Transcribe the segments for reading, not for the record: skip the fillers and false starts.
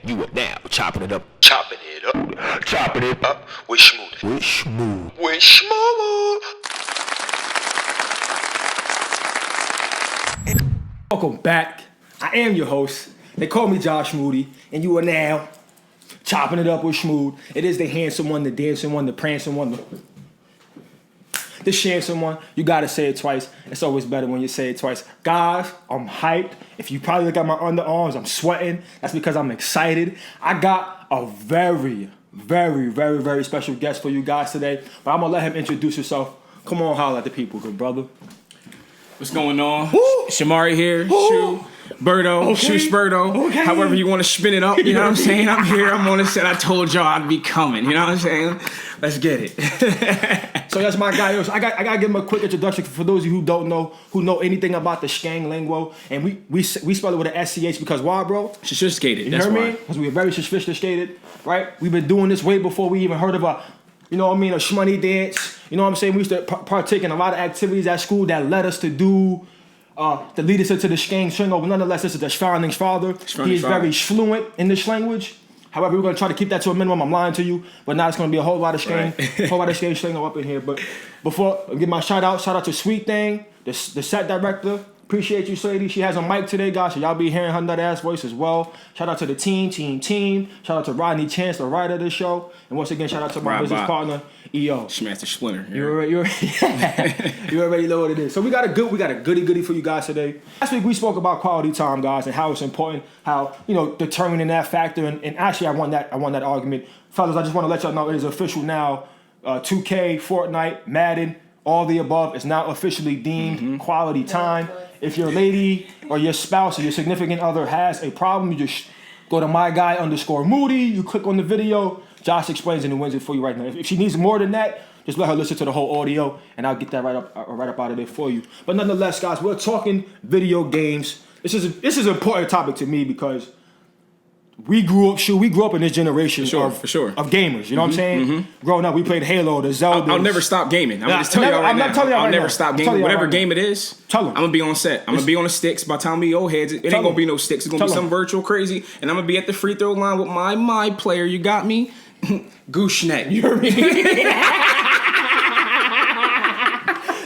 you are now chopping it up with SchMood. Welcome back. I am your host. They call me Josh Moody, and you are now chopping it up with SchMood. It is the handsome one, the dancing one, the prancing one, the shancing one. You gotta say it twice. It's always better when you say it twice. Guys, I'm hyped. If you probably look at my underarms, I'm sweating. That's because I'm excited. I got a very special guest for you guys today, but I'm gonna let him introduce himself. Come on, holler at the people, good brother. What's going on? Woo! Shomari here. Sho-Brerto. Okay. Sho-Brerto. Okay. However you want to spin it up. You know what I'm saying? I'm here. I'm on the set. I told y'all I'd be coming. You know what I'm saying? Let's get it. So that's my guy. I gotta give him a quick introduction for those of you who don't know, who know anything about the Shang lingo. And we spell it with an SCH because why, bro? Sophisticated. You That's heard why. me? Because we are very sophisticated, right? We've been doing this way before we even heard of a shmoney dance. You know what I'm saying? We used to partake in a lot of activities at school that led us to do, that lead us into the Shang lingo. But nonetheless, this is the Schwarning's father. He is very fluent in this language. However, we're gonna try to keep that to a minimum. I'm lying to you, but now it's gonna be a whole lot of Shang, whole lot of Shang lingo up in here. But before I give my shout out to Sweet Thing, the set director. Appreciate you, Sadie. She has a mic today, guys, so y'all be hearing her nut ass voice as well. Shout out to the team. Shout out to Rodney Chance, the writer of the show. And once again, shout out to my business partner, EO. Schmaster Splinter. You already know what it is. So we got a goodie for you guys today. Last week we spoke about quality time, guys, and how it's important, how determining that factor. And actually, I won that argument, fellas. I just want to let y'all know it is official now. 2K, Fortnite, Madden, all the above is now officially deemed quality time. If your lady or your spouse or your significant other has a problem, you just go to _Moody. You click on the video. Josh explains it and wins it for you right now. If she needs more than that, just let her listen to the whole audio, and I'll get that right up out of there for you. But nonetheless, guys, we're talking video games. This is an important topic to me because we grew up in this generation of gamers. You know what I'm saying? Growing up, we played Halo, the Zelda. I'll never stop gaming. I'm just telling y'all right now. I'll never stop gaming. Whatever game it is, tell 'em. I'm gonna be on set. I'm gonna be on the sticks. By the time we old heads, it ain't gonna be no sticks. It's gonna be some virtual crazy, and I'm gonna be at the free throw line with my player. You got me, Gooseneck. You heard me?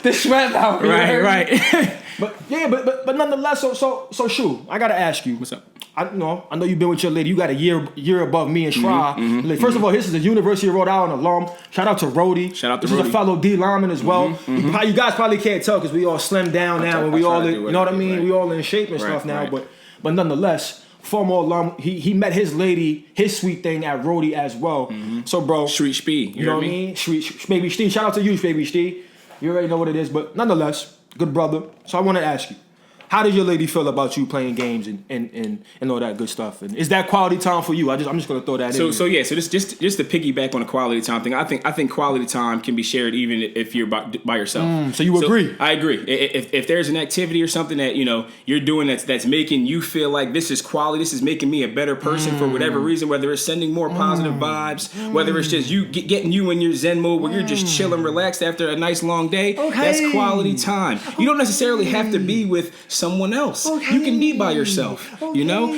The sweat out. Right. But nonetheless, so Shu, I gotta ask you. What's up? I know you've been with your lady. You got a year above me and Shra. First of all, this is a University of Rhode Island alum. Shout out to Rhodey. This is a fellow D lineman as well. You guys probably can't tell because we all slimmed down now and we all, you know what I mean? Right. We all in shape and stuff now. Right. But nonetheless, former alum, he met his lady, his Sweet Thing at Rhodey as well. So bro, Street Spee, you know what I mean? Street Baby Steve. Shout out to you, Baby Steve. You already know what it is. But nonetheless, good brother. So I want to ask you. How does your lady feel about you playing games and all that good stuff? And is that quality time for you? I'm just gonna throw that in. So just to piggyback on the quality time thing, I think quality time can be shared even if you're by yourself. So you agree? I agree. If there's an activity or something that you're doing that's making you feel like this is quality, this is making me a better person for whatever reason, whether it's sending more positive vibes, whether it's just you getting you in your Zen mode where you're just chilling, relaxed after a nice long day. Okay. That's quality time. You don't necessarily have to be with someone else. You can be by yourself,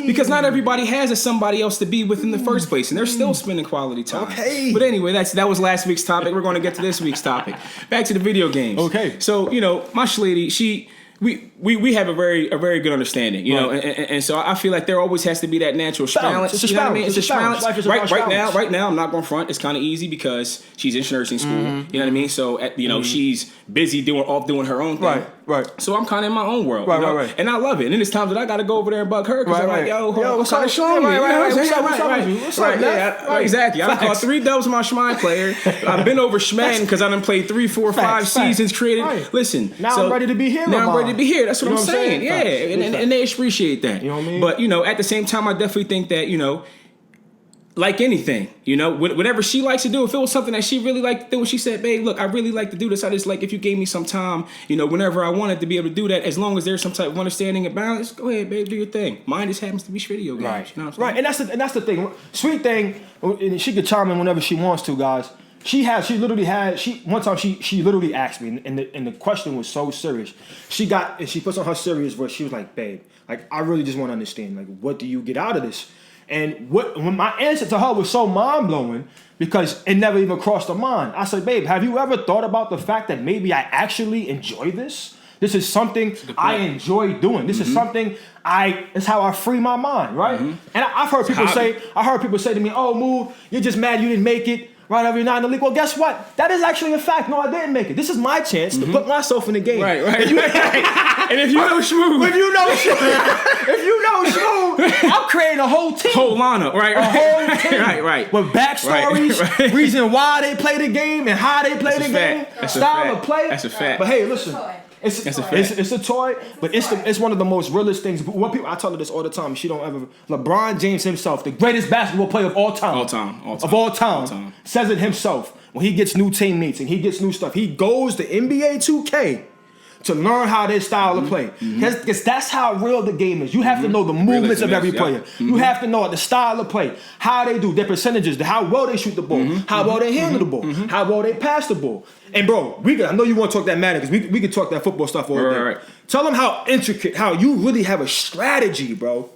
because not everybody has a somebody else to be with in the first place, and they're still spending quality time. But anyway, that was last week's topic. We're going to get to this week's topic. Back to the video games. Okay. So my lady, we have a very good understanding, you know, and so I feel like there always has to be that natural balance. It's a balance. It's a balance. Right now, I'm not going front. It's kind of easy because she's in nursing school. You know what I mean? So she's busy doing her own thing. Right. So I'm kind of in my own world. Right. And I love it. And then there's times that I got to go over there and bug her because I'm like, what's up? Show me. What's up? Yeah, exactly. I caught 3 dubs with my Shmine player. I've been over Shman because I done played 3, 4, 5 seasons created. Listen. Now I'm ready to be here. Now I'm ready to be here. That's what I'm saying. Yeah. And they appreciate that. You know what I mean? But, at the same time, I definitely think that, like anything, whatever she likes to do, if it was something that she really liked to do, and she said, babe, look, I really like to do this. I just like if you gave me some time, whenever I wanted to be able to do that, as long as there's some type of understanding and balance, go ahead, babe, do your thing. Mine just happens to be video games. Right. You know what I'm saying? And that's the thing. Sweet Thing, and she could chime in whenever she wants to, guys. She literally asked me, and the question was so serious. She puts on her serious voice. She was like, babe, like, I really just want to understand, like, what do you get out of this? And when my answer to her was so mind blowing because it never even crossed her mind. I said, babe, have you ever thought about the fact that maybe I actually enjoy this? This is something I enjoy doing. This is something it's how I free my mind, right? And I've heard people say to me, oh, Mood, you're just mad you didn't make it. Right over you're not in the league. Well, guess what? That is actually a fact. No, I didn't make it. This is my chance to put myself in the game. Right. And if you know SchMood, if you know SchMood, I'm creating a whole team, whole lineup, right? A whole team, right. With backstories, reason why they play the game and how they play the game, style of play. That's a fact. But hey, listen. It's a toy, but it's one of the most realest things. What people, I tell her this all the time. She don't ever. LeBron James himself, the greatest basketball player of all time, says it himself. When he gets new teammates and he gets new stuff, he goes to NBA 2K to learn how their style of play. Because that's how real the game is. You have to know the movements of every player. You have to know the style of play, how they do, their percentages, how well they shoot the ball, how well they handle the ball, how well they pass the ball. And bro, I know you want to talk that matter because we could talk that football stuff all day. Right. Tell them how intricate, how you really have a strategy, bro.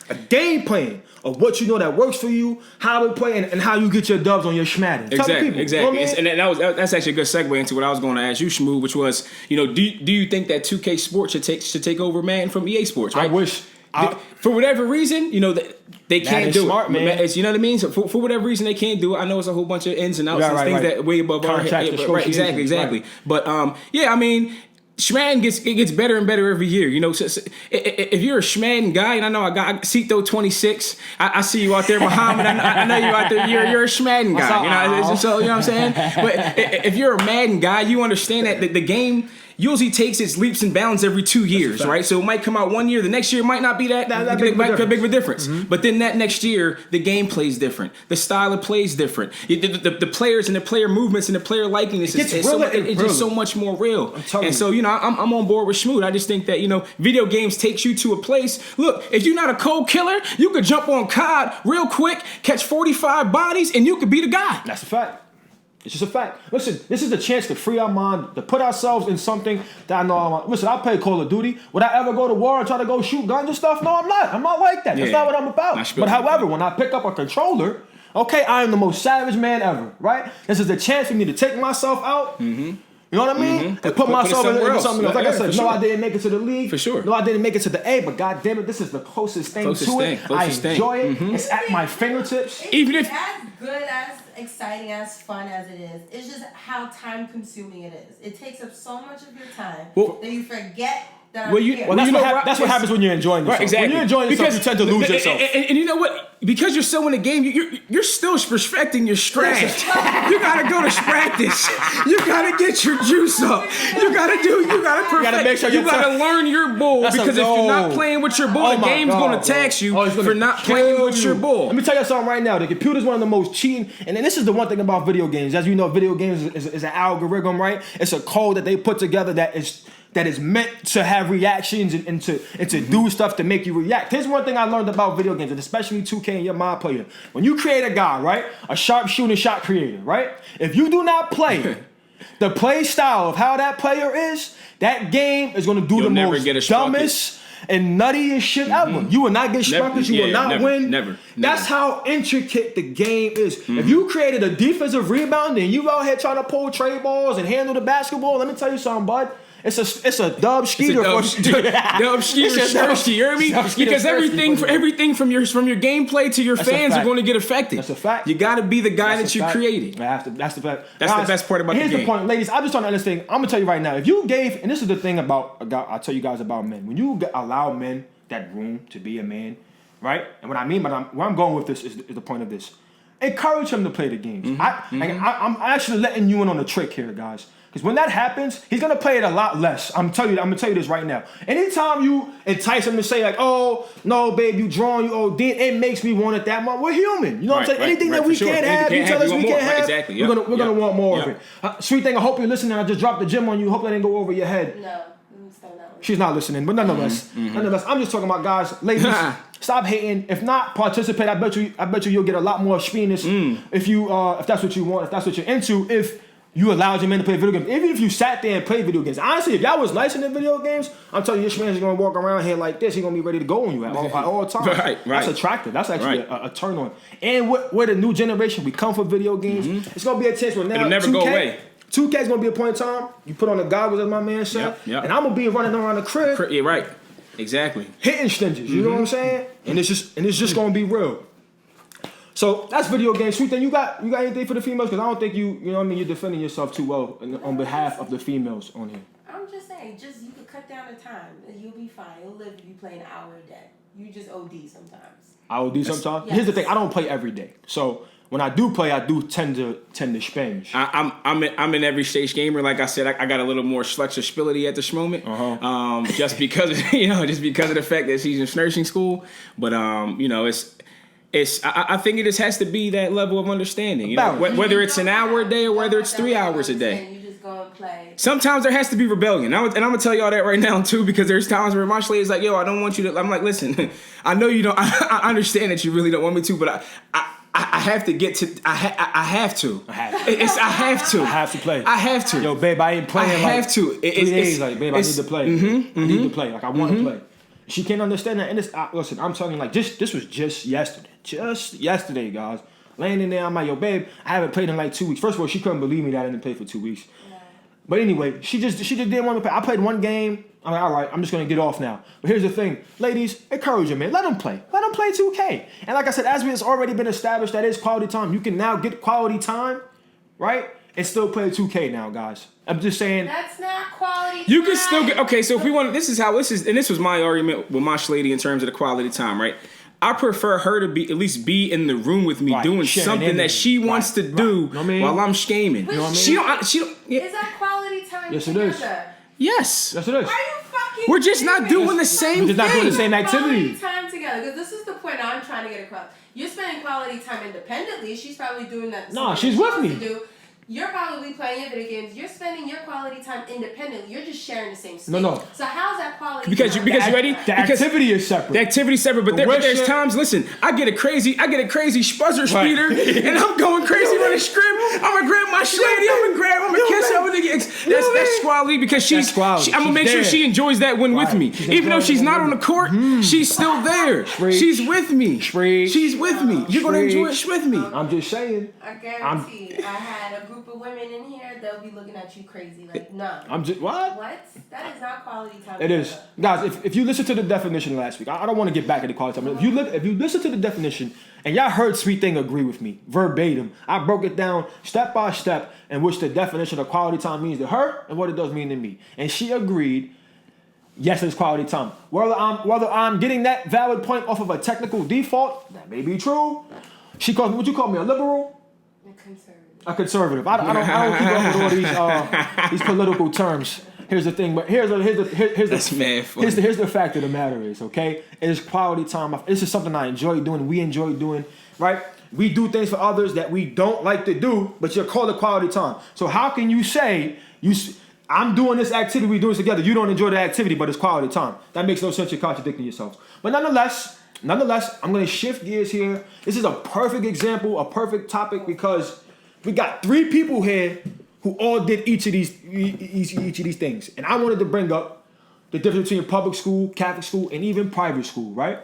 A game plan of what you know that works for you, how to play, and how you get your dubs on your schmatting. Exactly. You know what I mean? And that's actually a good segue into what I was going to ask you, SchMood, which was, do you think that 2K Sports should take over Madden from EA Sports? Right? I wish. For whatever reason, they can't do smart, it. Man. It's, you know what I mean? So for whatever reason, they can't do it. I know it's a whole bunch of ins and outs and things that way above our head. Right, exactly. Right. But I mean, Schmadden gets better and better every year. So if you're a Schmadden guy, and I know I got Cito 26, I see you out there, Muhammad. I know you out there. You're a Schmadden guy. So you know what I'm saying. But if you're a Madden guy, you understand that the game usually takes its leaps and bounds every 2 years, right? So it might come out 1 year, the next year might not be that big of a difference. But then that next year, the game plays different. The style of play is different. The players and the player movements and the player likeness is just so much more real. And so, I'm on board with SchMood. I just think that, video games takes you to a place. Look, if you're not a cold killer, you could jump on COD real quick, catch 45 bodies, and you could be the guy. That's a fact. It's just a fact. Listen, this is a chance to free our mind, to put ourselves in something that I know I want. Listen, I play Call of Duty. Would I ever go to war and try to go shoot guns and stuff? No, I'm not. I'm not like that. That's not what I'm about. But however, when I pick up a controller, okay, I am the most savage man ever, right? This is a chance for me to take myself out. You know what I mean? And put myself in something else. Like I said, I didn't make it to the league. For sure. No, I didn't make it to the A, but God damn it, this is the closest thing to it. I enjoy it. It's at my fingertips. Even if as good as exciting as fun as it is, it's just how time consuming it is. It takes up so much of your time that you forget that I'm here. That's what happens when you're enjoying yourself. Right, exactly. When you're enjoying yourself, you tend to lose yourself. And you know what? Because you're so in the game, you're still perfecting your strength. You gotta go to practice. You gotta get your juice up. You gotta perfect. You gotta make sure you gotta learn your bull because if you're not playing with your bull, the game's gonna tax you for not playing with your bull. Let me tell you something right now. The computer's one of the most cheating, and this is the one thing about video games. As you know, video games is an algorithm, right? It's a code that they put together that is meant to have reactions and to do stuff to make you react. Here's one thing I learned about video games, and especially 2K and your mind player. When you create a guy, right, a sharp shooting shot creator, right, if you do not play the play style of how that player is, that game is going to do the most dumbest and nuttiest shit ever. You will not get struck. You will not win. Never. That's how intricate the game is. If you created a defensive rebound and you out here trying to pull trade balls and handle the basketball, let me tell you something, bud. It's a dub skeeter. Dub skeeter thirsty, you hear me? Because everything from your gameplay to your fans are going to get affected. That's a fact. You got to be the guy that you created. That's the fact. That's the best part about the game. Here's the point, ladies. I'm just trying to understand. I'm gonna tell you right now. If you gave, and this is the thing about, I'll tell you guys about men. When you allow men that room to be a man, right? And what I mean by where I'm going with this is the point of this. Encourage him to play the games. I'm actually letting you in on a trick here, guys. Because when that happens, he's gonna play it a lot less. I'm gonna tell you this right now. Anytime you entice him to say like, "Oh no, babe, you drawing, you OD," it makes me want it that much. We're human, you know what I'm saying? Anything that we can't have, you tell us we can't have. Exactly. We're gonna want more of it. Sweet thing, I hope you're listening. I just dropped the gym on you. Hope that didn't go over your head. No, she's not listening, but nonetheless, I'm just talking about guys, ladies. Stop hating. If not, participate. I bet you you'll get a lot more speeness if that's what you want. If that's what you're into. If you allowed your man to play video games. Even if you sat there and played video games. Honestly, if y'all was nice in the video games, I'm telling you, this man's gonna walk around here like this. He's gonna be ready to go on you at all times. Right. That's attractive. That's actually a turn on. And with the new generation, we come for video games. It's gonna be a chance where now it'll never 2K, go away. 2K's gonna be a point in time. You put on the goggles, as my man said, and I'm gonna be running around the crib. Yeah, right. Exactly. Hitting stinges. You know what I'm saying? And it's just gonna be real. So that's video game. Sweet thing, you got anything for the females? Because I don't think you know what I mean, you're defending yourself too well on behalf of the females on here. I'm just saying, you could cut down the time and you'll be fine. You'll live if you play an hour a day. You just OD sometimes. I OD sometimes? Yes. Here's the thing, I don't play every day. So when I do play, I do tend to spinge. I'm in every stage gamer. Like I said, I got a little more flexibility at this moment. Just because of the fact that she's in nursing school. But I think it just has to be that level of understanding. You know, whether it's an hour a day or whether it's 3 hours a day. You just go and play. Sometimes there has to be rebellion. And I'm gonna tell y'all that right now too, because there's times where my slave is like, yo, I don't want you to. I'm like, listen, I know you don't. I understand that you really don't want me to, but I have to get to. I have to. I have to play. I have to. Yo, babe, I ain't playing. I have to. 3 days. Like, babe, I need to play. I need to play. Like, I want to play. She can't understand that. And listen, I'm telling you, like, this was just yesterday. Just yesterday, guys. Laying in there, I'm like, yo, babe, I haven't played in like 2 weeks. First of all, she couldn't believe me that I didn't play for 2 weeks. Yeah. But anyway, she just didn't want to play. I played one game. I'm like, all right, I'm just going to get off now. But here's the thing. Ladies, encourage your man. Let him play. Let him play 2K. And like I said, as it's already been established, that is quality time. You can now get quality time, right? And still play 2K now, guys. I'm just saying. That's not quality time. You can still get, okay, so if we want, this was my argument with my lady in terms of the quality time, right? I prefer her to at least be in the room with me doing something that she wants to do while I'm scheming. You know what I mean? She don't. Is that quality time? Yes, together? It is. Yes. Yes, it is. Are you fucking? We're just not doing the same. We're just not doing the same activity. Quality time together, because this is the point I'm trying to get across. You're spending quality time independently. She's probably doing that. No, she's with me. You're probably playing your video games. You're spending your quality time independently. You're just sharing the same space. No. So how's that quality because time? You ready? The activity is separate. The activity's separate, but there's times. Listen, I get a crazy spuzzer speeder, and I'm going crazy running script. I'm gonna grab my lady. I'm gonna kiss her. That's quality because I'm gonna make sure she enjoys that win with me, even though she's not on the court. She's still there. She's with me. She's with me. You're gonna enjoy it with me. I'm just saying. I guarantee. I had a group of women in here, they'll be looking at you crazy. Like, no. I'm just, what? What? That is not quality time. It is. Guys, if you listen to the definition last week, I don't want to get back at the quality time. If you listen to the definition, and y'all heard Sweet Thing agree with me, verbatim, I broke it down step by step in which the definition of quality time means to her and what it does mean to me. And she agreed, yes, it's quality time. Whether I'm getting that valid point off of a technical default, that may be true. She calls me, would you call me a liberal? A conservative. I don't keep up with all these political terms. Here's the thing, but here's the fact of the matter is, okay? It is quality time. This is something I enjoy doing. We enjoy doing, right? We do things for others that we don't like to do, but you're called it quality time. So how can you say I'm doing this activity, we're doing this together, you don't enjoy the activity, but it's quality time? That makes no sense. You're contradicting yourselves. But nonetheless, I'm going to shift gears here. This is a perfect example, a perfect topic, because we got 3 people here who all did each of these things. And I wanted to bring up the difference between public school, Catholic school, and even private school, right?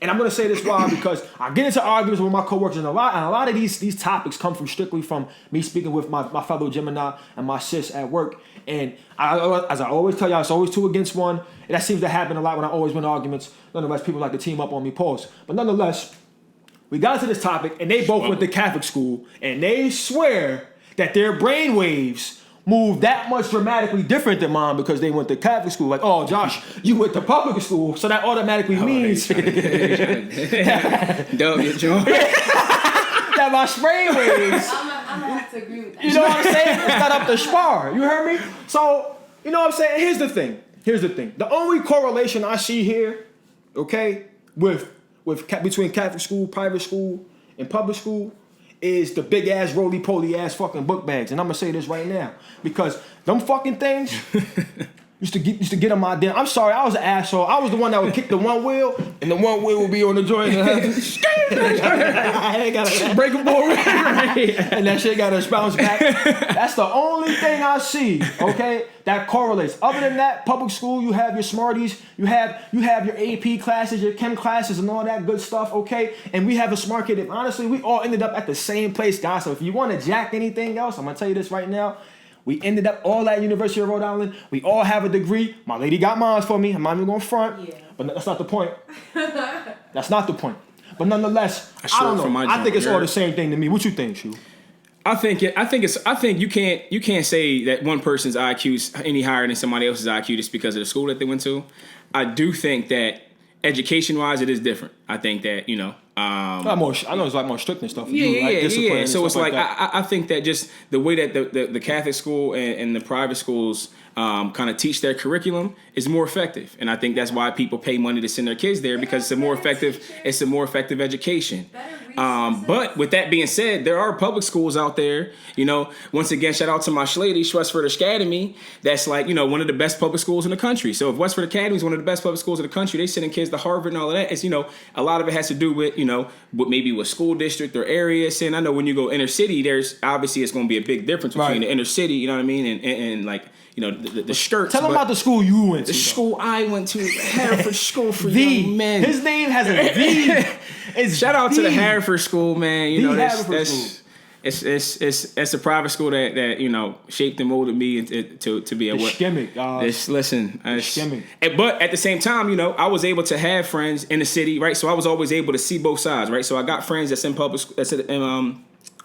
And I'm going to say this why, because I get into arguments with my coworkers, and a lot of these topics come strictly from me speaking with my fellow Gemini and my sis at work. And as I always tell y'all, it's always 2 against 1. And that seems to happen a lot when I always win arguments. Nonetheless, people like to team up on me, pause. But nonetheless, we got into this topic, and they both went to Catholic school, and they swear that their brain waves move that much dramatically different than mine because they went to Catholic school. Like, oh, Josh, you went to public school, so that automatically means that my brain waves. I'm gonna have to agree with that. You know what I'm saying? It's not up to spar. You heard me? So, you know what I'm saying? Here's the thing. The only correlation I see here, okay, between Catholic school, private school, and public school is the big ass roly-poly ass fucking book bags. And I'm gonna say this right now, because them fucking things used to get on my damn. I'm sorry, I was an asshole. I was the one that would kick the one wheel, and the one wheel would be on the joint. ain't got a breakable, right? And that shit got to bounce back. That's the only thing I see, okay, that correlates. Other than that, public school, you have your Smarties, you have your AP classes, your Chem classes, and all that good stuff, okay? And we have a smart kid. And honestly, we all ended up at the same place, guys. So if you want to jack anything else, I'm going to tell you this right now. We ended up all at University of Rhode Island. We all have a degree. My lady got mine for me. I'm not even going to front. Yeah. But that's not the point. That's not the point. But nonetheless, I don't know. I think it's all the same thing to me. What you think, Shu? I think you can't say that one person's IQ is any higher than somebody else's IQ just because of the school that they went to. I do think that education-wise, it is different. I think that, you know, I know it's like more strict and stuff. Yeah. So it's like I think that just the way that the Catholic school and the private schools kind of teach their curriculum is more effective, and I think that's why people pay money to send their kids there because it's a more effective education. But with that being said, there are public schools out there. You know, once again, shout out to my lady, SchMood Academy. That's like, you know, one of the best public schools in the country. So if Westford Academy is one of the best public schools in the country, they sending kids to Harvard and all of that. It's, you know, a lot of it has to do with, you know, maybe with school district or area. And I know when you go inner city, there's obviously it's going to be a big difference between the inner city, you know what I mean, and like, you know, the skirts. Tell them about the school you went to. The school I went to, Hereford School for Young Men. His name has a V. Shout out to the Hereford School, man. You know, it's a private school that you know shaped and molded me to be a what. But at the same time, you know, I was able to have friends in the city, right? So I was always able to see both sides, right? So I got friends that's in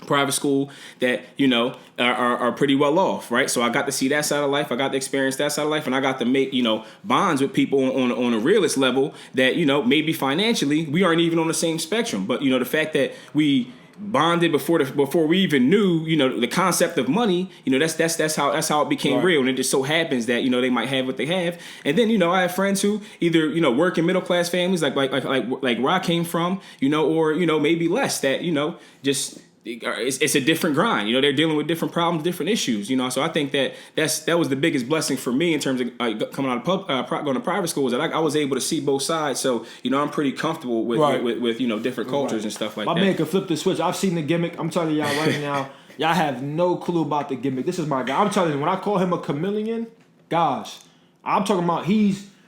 private school that, you know, are pretty well off, right? So I got to see that side of life. I got to experience that side of life, and I got to make, you know, bonds with people on a realist level that, you know, maybe financially we aren't even on the same spectrum. But, you know, the fact that we bonded before we even knew, you know, the concept of money, you know, that's how it became real. And it just so happens that, you know, they might have what they have. And then, you know, I have friends who either, you know, work in middle class families like where I came from, you know, or, you know, maybe less that, you know, just it's a different grind. You know, they're dealing with different problems, different issues. You know, so I think that was the biggest blessing for me in terms of coming out of going to private schools, that I was able to see both sides. So, you know, I'm pretty comfortable with you know, different cultures and stuff like that. My man can flip the switch. I've seen the gimmick. I'm telling y'all right now, y'all have no clue about the gimmick. This is my guy. I'm telling you, when I call him a chameleon, gosh, I'm talking about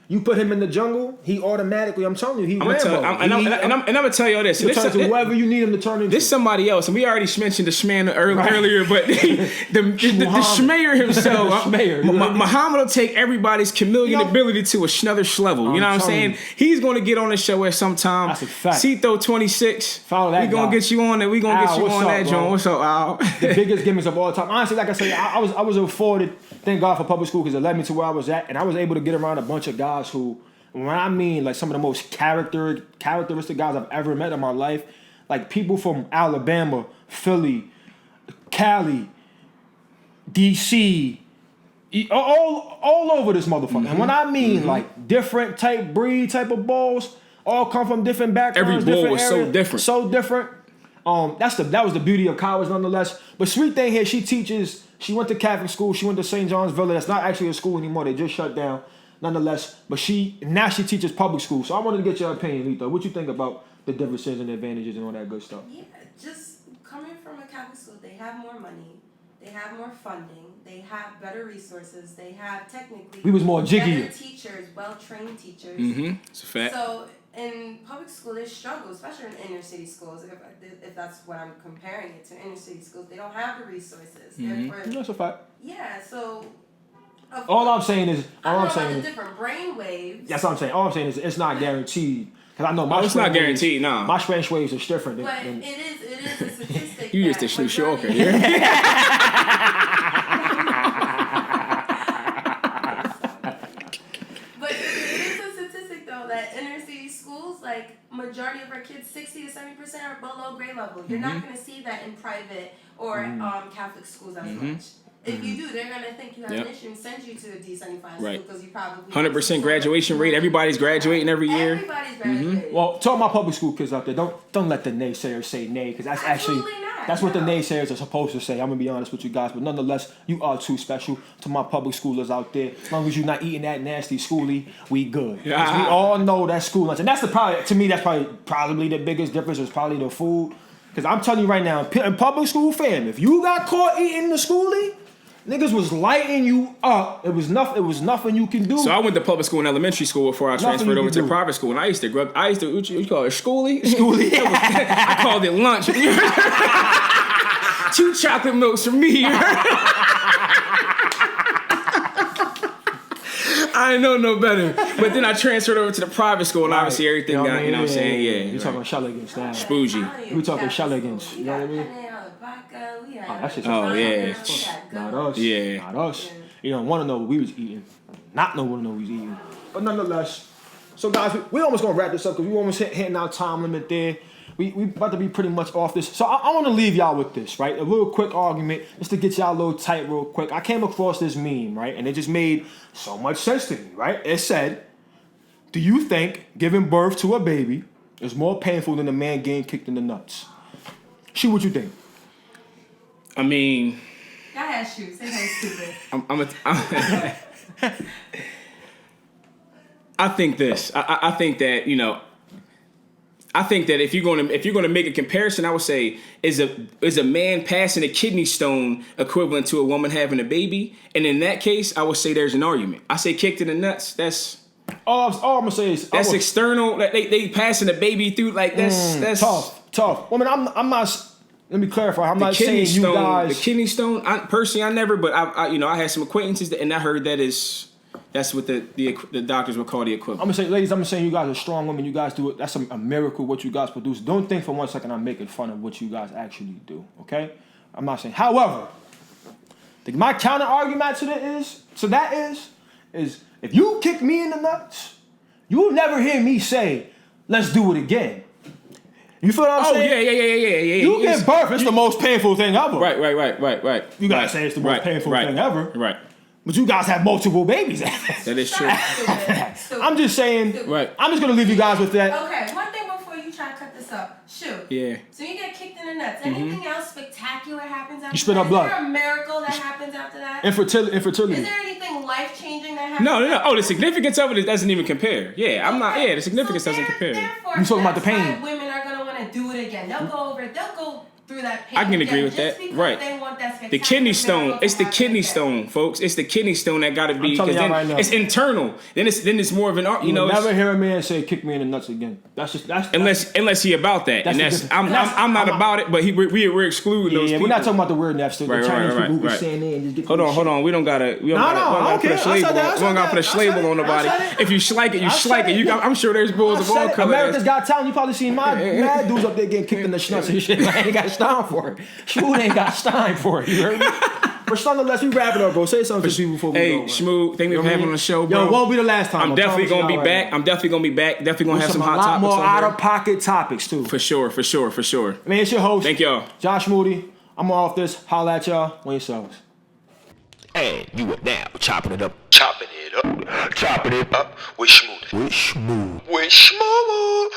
you put him in the jungle, he automatically, I'm telling you, I'm gonna tell you all this. He'll turn to whoever you need him to turn into. This somebody else, and we already mentioned the Shman earlier, but the Shmayer himself, Muhammad will take everybody's chameleon ability to another level. You know what I'm saying? He's going to get on the show at some time. That's a fact. Cito 26. Follow that. We gonna get you on there. We gonna get you on that, John. What's up, Al? The biggest gimmicks of all time. Honestly, like I said, I was afforded. Thank God for public school because it led me to where I was at, and I was able to get around a bunch of guys who, when I mean like some of the most characteristic guys I've ever met in my life, like people from Alabama, Philly, Cali, DC, all over this motherfucker. Mm-hmm. And when I mean like different breed type of balls, all come from different backgrounds. Every ball was so different. So different. That was the beauty of college nonetheless. But sweet thing here, she went to Catholic school, she went to St. John's Village. That's not actually a school anymore, they just shut down. Nonetheless, but now she teaches public school. So I wanted to get your opinion, Lito. What you think about the differences and advantages and all that good stuff? Yeah, just coming from a Catholic school, they have more money, they have more funding, they have better resources, they have technically we was more jiggy better teachers, well-trained teachers. Mm-hmm. It's a fact. So in public school, they struggle, especially in inner city schools. If that's what I'm comparing it to, inner city schools, they don't have the resources. Mm-hmm. That's a fact. Yeah, so. All I'm saying is different brain waves. That's what I'm saying. All I'm saying is it's not guaranteed. Because I know it's not guaranteed, no. My Spanish waves are different. But it is a statistic. You just a shoe shocker here. But it is a statistic though that inner city schools, like majority of our kids, 60 to 70% are below grade level. You're not going to see that in private or Catholic schools as much. If you do, they're going to think you have an issue and send you to a decentralized school because you probably 100% graduation rate. Everybody's graduating every year. Everybody's graduating. Well, to all my public school kids out there, don't let the naysayers say nay, because that's that's what the naysayers are supposed to say. I'm going to be honest with you guys, but nonetheless, you are too special. To my public schoolers out there, as long as you're not eating that nasty schoolie, we good. Yeah. We all know that school lunch, and that's probably the biggest difference is probably the food. Because I'm telling you right now, in public school, fam, if you got caught eating the schoolie, niggas was lighting you up. It was nothing you can do. So I went to public school and elementary school before I transferred over to private school, and I used to what you call it, schoolie? Schoolie. I called it lunch. 2 chocolate milks for me. I know no better. But then I transferred over to the private school, and obviously everything got, you know what I'm saying? Yeah. You talking Shelligans now. Spoogie. We talking Shelligans. You know what I mean? That shit's Not us. Yeah. Not us. You don't want to know what we was eating. Not know what we was eating. But nonetheless. So guys, we almost gonna wrap this up because we almost hitting our time limit there. We about to be pretty much off this. So I want to leave y'all with this, right? A little quick argument just to get y'all a little tight real quick. I came across this meme, right? And it just made so much sense to me, right? It said, do you think giving birth to a baby is more painful than a man getting kicked in the nuts? Shoot, what you think? I mean... Go ahead, shoot. Say something stupid. I think this. I think that, you know... I think that if you're gonna make a comparison, I would say is a man passing a kidney stone equivalent to a woman having a baby? And in that case, I would say there's an argument. I say kicked in the nuts. That's all I'm gonna say is that's external. Like they passing a baby through like that's tough. Woman, I'm not. Let me clarify. I'm not saying you guys. The kidney stone. I never, but I had some acquaintances and I heard that's what the doctors would call the equivalent. I'm gonna say, ladies, I'm saying you guys are strong women. You guys do it. That's a miracle what you guys produce. Don't think for 1 second I'm making fun of what you guys actually do. Okay? I'm not saying. However, my counter argument to that is if you kick me in the nuts, you'll never hear me say, "Let's do it again." You feel what I'm saying? Yeah. You give birth. It's the most painful thing ever. Right. You guys say it's the most painful thing ever. Right. But you guys have multiple babies. That is true. Stupid. I'm just saying. Right. I'm just gonna leave you guys with that. Okay, one thing before you try to cut this up. Shoot. Yeah. So you get kicked in the nuts. Anything else spectacular happens after You spit that? up blood. Is there a miracle that happens after that? Infertility. Is there anything life-changing that happens? No. Oh, the significance of it doesn't even compare. Yeah, I'm not. Yeah, the significance doesn't compare. Therefore, You talking about the that's pain. why women are gonna want to do it again. They'll go over it. They'll go through that pain. I can agree with just that. because Right. They want that The kidney spectacular stone. miracle It's to the happen kidney again. stone, folks. It's the kidney stone that got to be. I'm telling y'all right now. It's internal. Then it's more of an art. You know. never hear a man say "kick me in the nuts" again. That's Unless he about that, and I'm not about it. But we're excluding those. Yeah, people. we're not talking about the word nest. The Chinese people who saying it and just get. Hold on. We don't gotta. We don't gotta put a label on nobody. If you slike it, you slike it. I'm sure there's bulls of all colors. America's Got Talent. You probably seen my mad dudes up there getting kicked in the schnuts and shit. I ain't got time for it. Shmood ain't got time for it. You heard me? But nonetheless, we wrap it up, bro. Say something to people before we go. Hey, Schmood, thank you for having on the show, bro. Yo, it won't be the last time. I'm definitely gonna be back. Definitely gonna have some hot topics. A lot more out of pocket topics too. For sure. Man, it's your host. Thank y'all. Josh Moody. I'm off this. Holla at y'all when yourselves. And you are now chopping it up with SchMood.